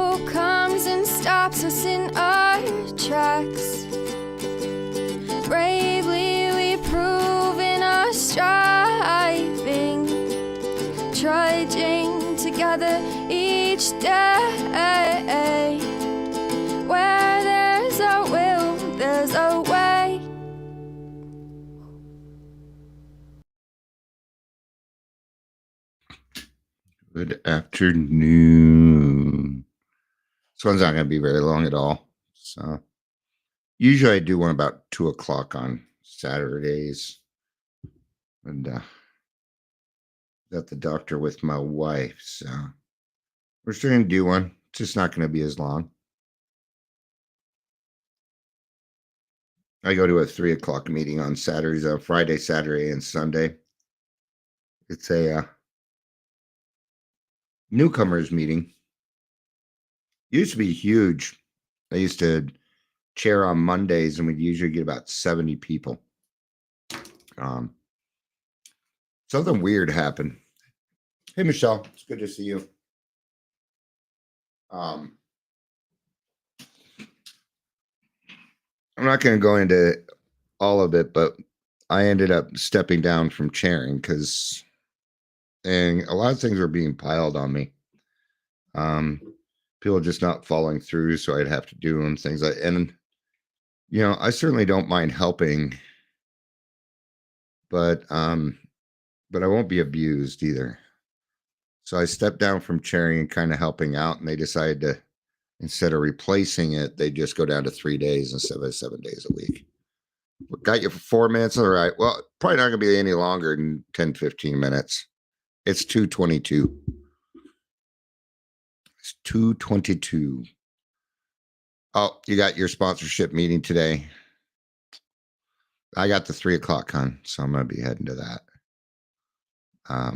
hero comes and stops us in our tracks. Bravely we prove in our striving, trudging together each day. Where there's a will, there's a way. Good afternoon. This one's not going to be very long at all. So usually I do one about 2 o'clock on Saturdays. And got the doctor with my wife. So we're still going to do one. It's just not going to be as long. I go to a 3 o'clock meeting on Saturdays, Friday, Saturday, and Sunday. It's a newcomers meeting. Used to be huge. I used to chair on Mondays, and we'd usually get about 70 people. Something weird happened. Hey, Michelle, it's good to see you. I'm not going to go into all of it, but I ended up stepping down from chairing and a lot of things were being piled on me. People just not following through, so I'd have to do them, things like, and I certainly don't mind helping, but I won't be abused either. So I stepped down from chairing and kind of helping out, and they decided to, instead of replacing it, they just go down to 3 days instead of 7 days a week. Got you for 4 minutes. All right. Well, probably not going to be any longer than 10, 15 minutes. It's 2:22. It's 2:22. Oh, you got your sponsorship meeting today. I got the 3 o'clock con, so I'm going to be heading to that. I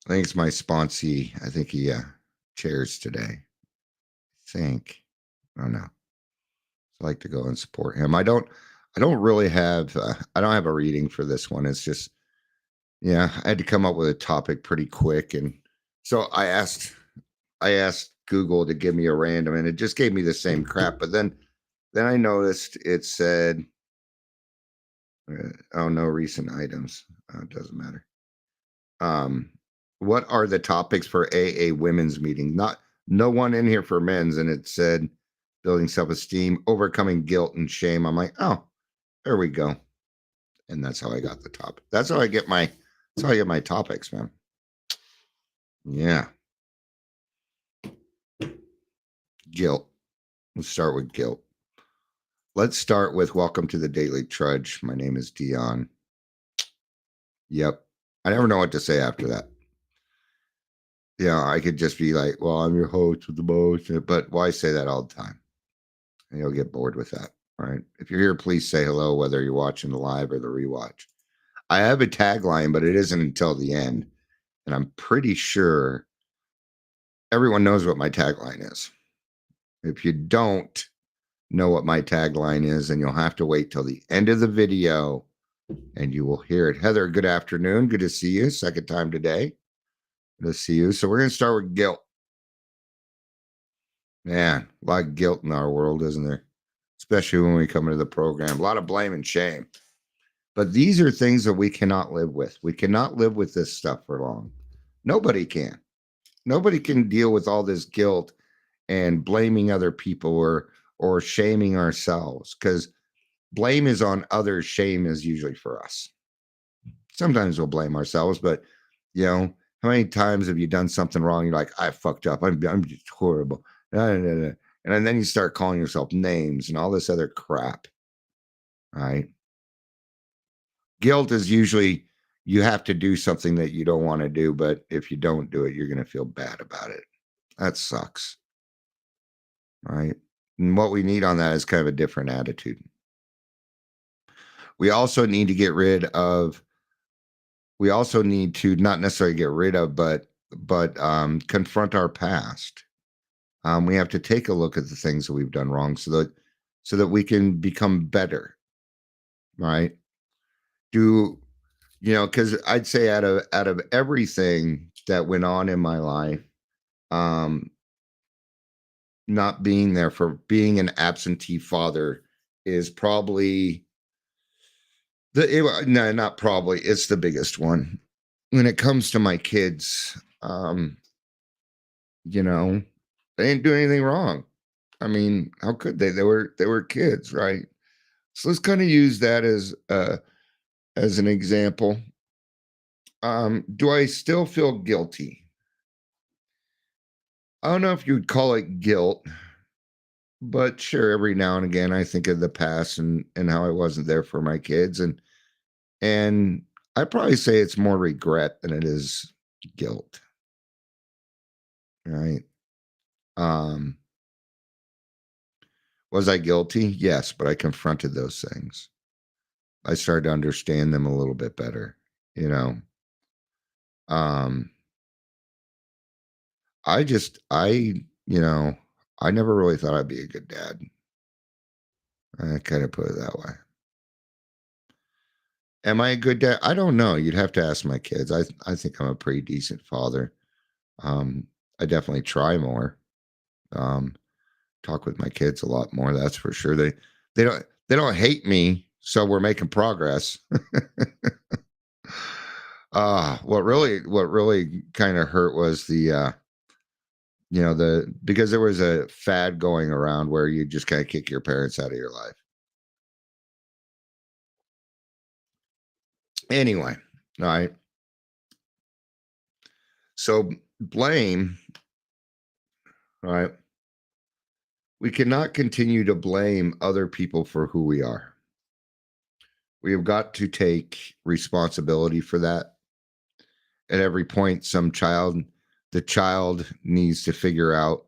think it's my sponsee. I think he chairs today. I don't know. I like to go and support him. I don't really have I don't have a reading for this one. It's just I had to come up with a topic pretty quick, and so I asked Google to give me a random, and it just gave me the same crap. But then I noticed it said no recent items. It doesn't matter. What are the topics for AA women's meeting? No one in here for men's, and it said building self-esteem, overcoming guilt and shame. I'm like, oh, there we go. And that's how I got the topic. That's how I get my topics, man. Yeah. Guilt. Let's start with guilt. Let's start with welcome to the Daily Trudge. My name is Dion. Yep. I never know what to say after that. I could just be like, well, I'm your host with the most, but why say that all the time? And you'll get bored with that, right? If you're here, please say hello, whether you're watching the live or the rewatch. I have a tagline, but it isn't until the end. And I'm pretty sure everyone knows what my tagline is. If you don't know what my tagline is, then you'll have to wait till the end of the video and you will hear it. Heather, good afternoon. Good to see you. Second time today. Good to see you. So we're going to start with guilt. Man, a lot of guilt in our world, isn't there? Especially when we come into the program. A lot of blame and shame. But these are things that we cannot live with. We cannot live with this stuff for long. Nobody can. Nobody can deal with all this guilt and blaming other people or shaming ourselves, because blame is on others. Shame is usually for us. Sometimes we'll blame ourselves, but how many times have you done something wrong? You're like, I fucked up. I'm just horrible. And then you start calling yourself names and all this other crap. Right? Guilt is usually you have to do something that you don't want to do, but if you don't do it, you're going to feel bad about it. That sucks. Right? And what we need on that is kind of a different attitude. We also need to not necessarily get rid of, but confront our past. We have to take a look at the things that we've done wrong so that we can become better. Right? Because I'd say out of everything that went on in my life, um, not being there for being an absentee father is probably no, not probably, it's the biggest one. When it comes to my kids, you know, they didn't do anything wrong. I mean, how could they? They were kids, right? So let's kind of use that as an example. Do I still feel guilty? I don't know if you'd call it guilt, but sure, every now and again I think of the past and how I wasn't there for my kids, and I'd probably say it's more regret than it is guilt, right? Um, was I guilty? Yes, but I confronted those things. I started to understand them a little bit better, you know. Um, I never really thought I'd be a good dad. I kind of put it that way. Am I a good dad? I don't know. You'd have to ask my kids. I think I'm a pretty decent father. I definitely try more. Um, talk with my kids a lot more. That's for sure. They don't hate me, so we're making progress. What really kind of hurt was the because there was a fad going around where you just kind of kick your parents out of your life. Anyway, all right. So blame, all right. We cannot continue to blame other people for who we are. We have got to take responsibility for that. At every point, the child needs to figure out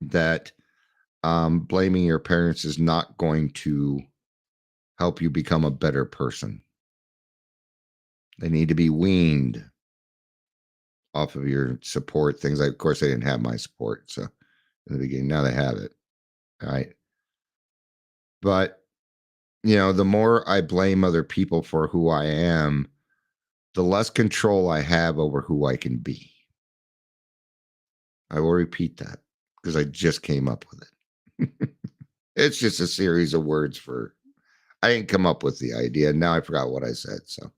that blaming your parents is not going to help you become a better person. They need to be weaned off of your support. Things like, of course, they didn't have my support. So in the beginning, now they have it. All right. But, the more I blame other people for who I am, the less control I have over who I can be. I will repeat that because I just came up with it. It's just a series of words I didn't come up with the idea. Now I forgot what I said. So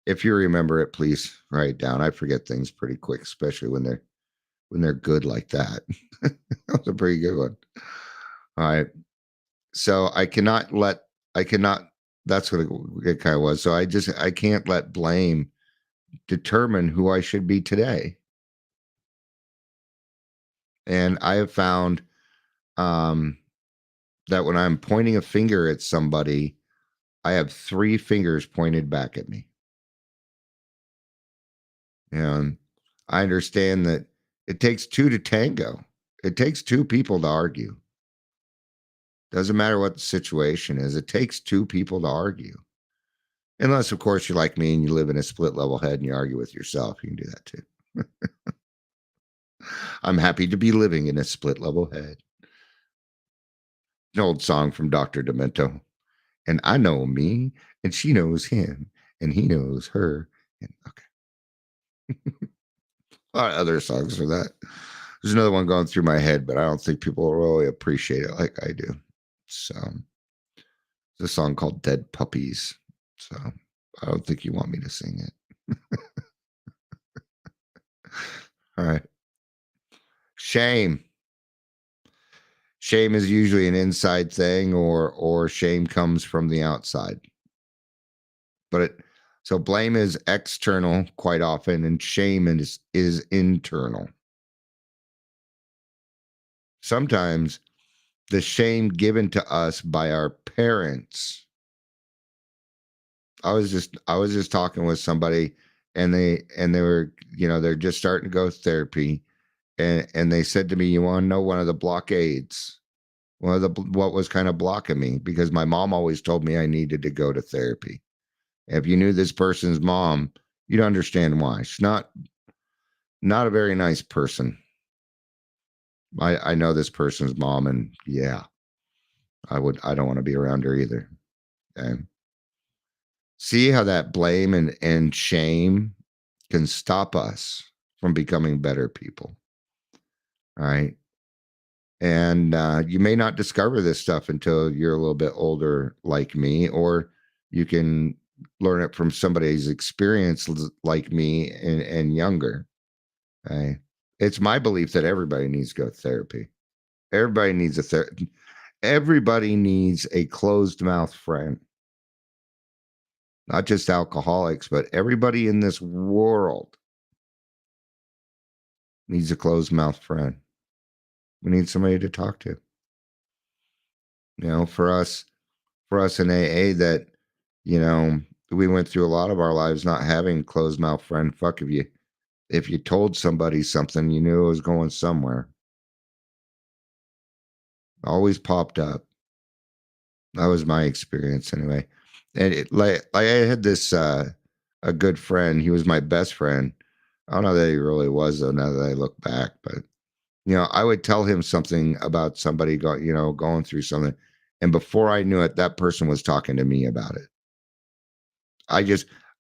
if you remember it, please write it down. I forget things pretty quick, especially when they're good like that. That was a pretty good one. All right. So I cannot, that's what it kind of was. So I can't let blame determine who I should be today. And I have found that when I'm pointing a finger at somebody, I have 3 fingers pointed back at me. And I understand that it takes 2 to tango. It takes 2 people to argue. Doesn't matter what the situation is. It takes 2 people to argue. Unless, of course, you're like me and you live in a split level head and you argue with yourself. You can do that too. I'm happy to be living in a split level head. An old song from Dr. Demento. And I know me, and she knows him, and he knows her. And okay. A lot of other songs for that. There's another one going through my head, but I don't think people really appreciate it like I do. So it's a song called Dead Puppies. So I don't think you want me to sing it. All right. Shame. Shame is usually an inside thing or shame comes from the outside. So blame is external quite often and shame is internal. Sometimes the shame given to us by our parents. I was just talking with somebody and they were, they're just starting to go to therapy and they said to me, "You want to know one of the blockades?" What was kind of blocking me because my mom always told me I needed to go to therapy. If you knew this person's mom, you'd understand why. She's not a very nice person. I know this person's mom, and yeah, I don't want to be around her either. Okay. See how that blame and shame can stop us from becoming better people. All right. And you may not discover this stuff until you're a little bit older, like me, or you can learn it from somebody's experience, like me, and younger. Okay. It's my belief that everybody needs to go to therapy. Everybody needs a everybody needs a closed mouth friend. Not just alcoholics, but everybody in this world needs a closed mouth friend. We need somebody to talk to. For us in AA, that, we went through a lot of our lives not having closed mouth friend. Fuck, if you told somebody something, you knew it was going somewhere. Always popped up. That was my experience anyway. And like I had this a good friend. He was my best friend. I don't know that he really was though, now that I look back, but I would tell him something about somebody going through something, and before I knew it, that person was talking to me about it.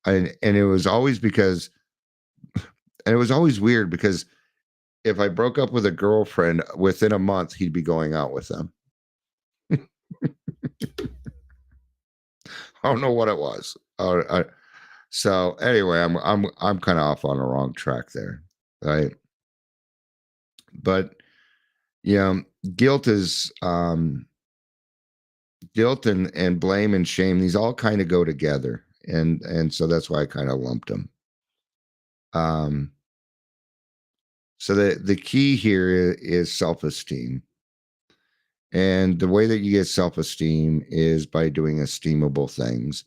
And it was always because, and it was always weird because if I broke up with a girlfriend within a month, he'd be going out with them. I don't know what it was. So anyway, I'm kind of off on the wrong track there, right? But guilt is guilt and blame and shame. These all kind of go together, and so that's why I kind of lumped them. So the key here is self-esteem. And the way that you get self-esteem is by doing esteemable things.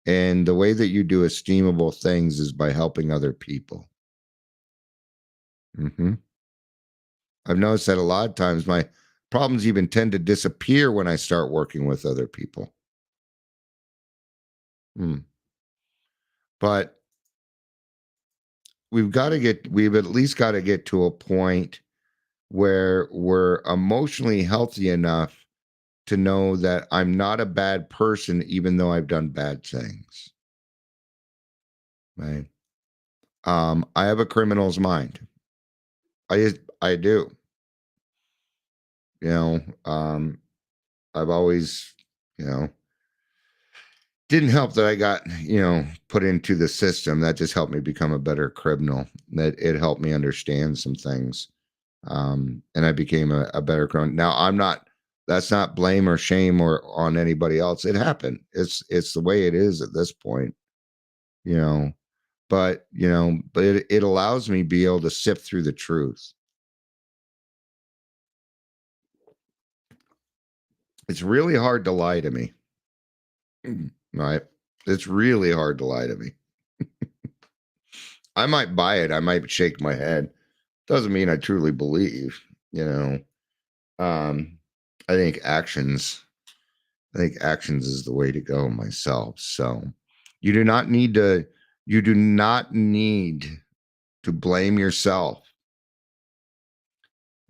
And the way that you do esteemable things is by helping other people. I've noticed that a lot of times my problems even tend to disappear when I start working with other people. But we've at least got to get to a point where we're emotionally healthy enough to know that I'm not a bad person, even though I've done bad things. Right. I have a criminal's mind. I do. I've always, didn't help that I got, put into the system. That just helped me become a better criminal. That it helped me understand some things. And I became a better criminal. Now that's not blame or shame or on anybody else. It happened. It's the way it is at this point, but it allows me to be able to sift through the truth. It's really hard to lie to me. Right? It's really hard to lie to me. I might buy it. I might shake my head. Doesn't mean I truly believe, I think actions is the way to go myself. So you do not need to blame yourself.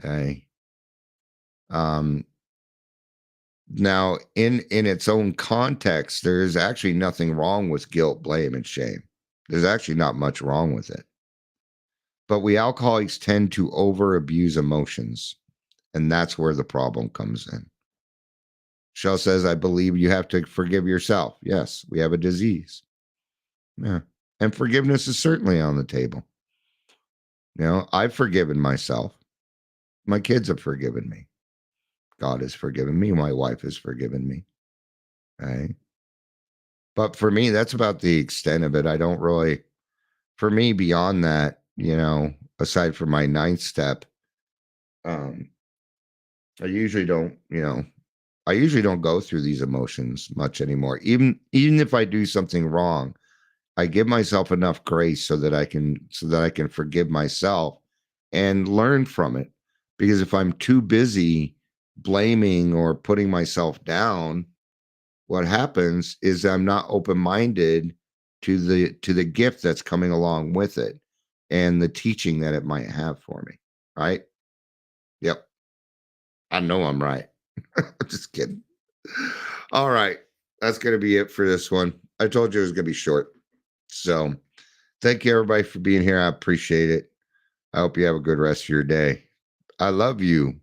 Okay. Now, in its own context, there is actually nothing wrong with guilt, blame, and shame. There's actually not much wrong with it. But we alcoholics tend to over abuse emotions, and that's where the problem comes in. Shell says, I believe you have to forgive yourself. Yes, we have a disease. Yeah. And forgiveness is certainly on the table. I've forgiven myself. My kids have forgiven me. God has forgiven me. My wife has forgiven me. Right. But for me, that's about the extent of it. I don't really, for me, beyond that, aside from my 9th step, I usually don't go through these emotions much anymore. Even if I do something wrong, I give myself enough grace so that I can forgive myself and learn from it. Because if I'm too busy blaming or putting myself down, what happens is I'm not open-minded to the gift that's coming along with it and the teaching that it might have for me. Right? Yep. I know I'm right. Just kidding. All right. That's going to be it for this one. I told you it was going to be short. So thank you everybody for being here. I appreciate it. I hope you have a good rest of your day. I love you.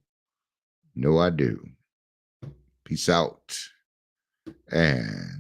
No, I do. Peace out. And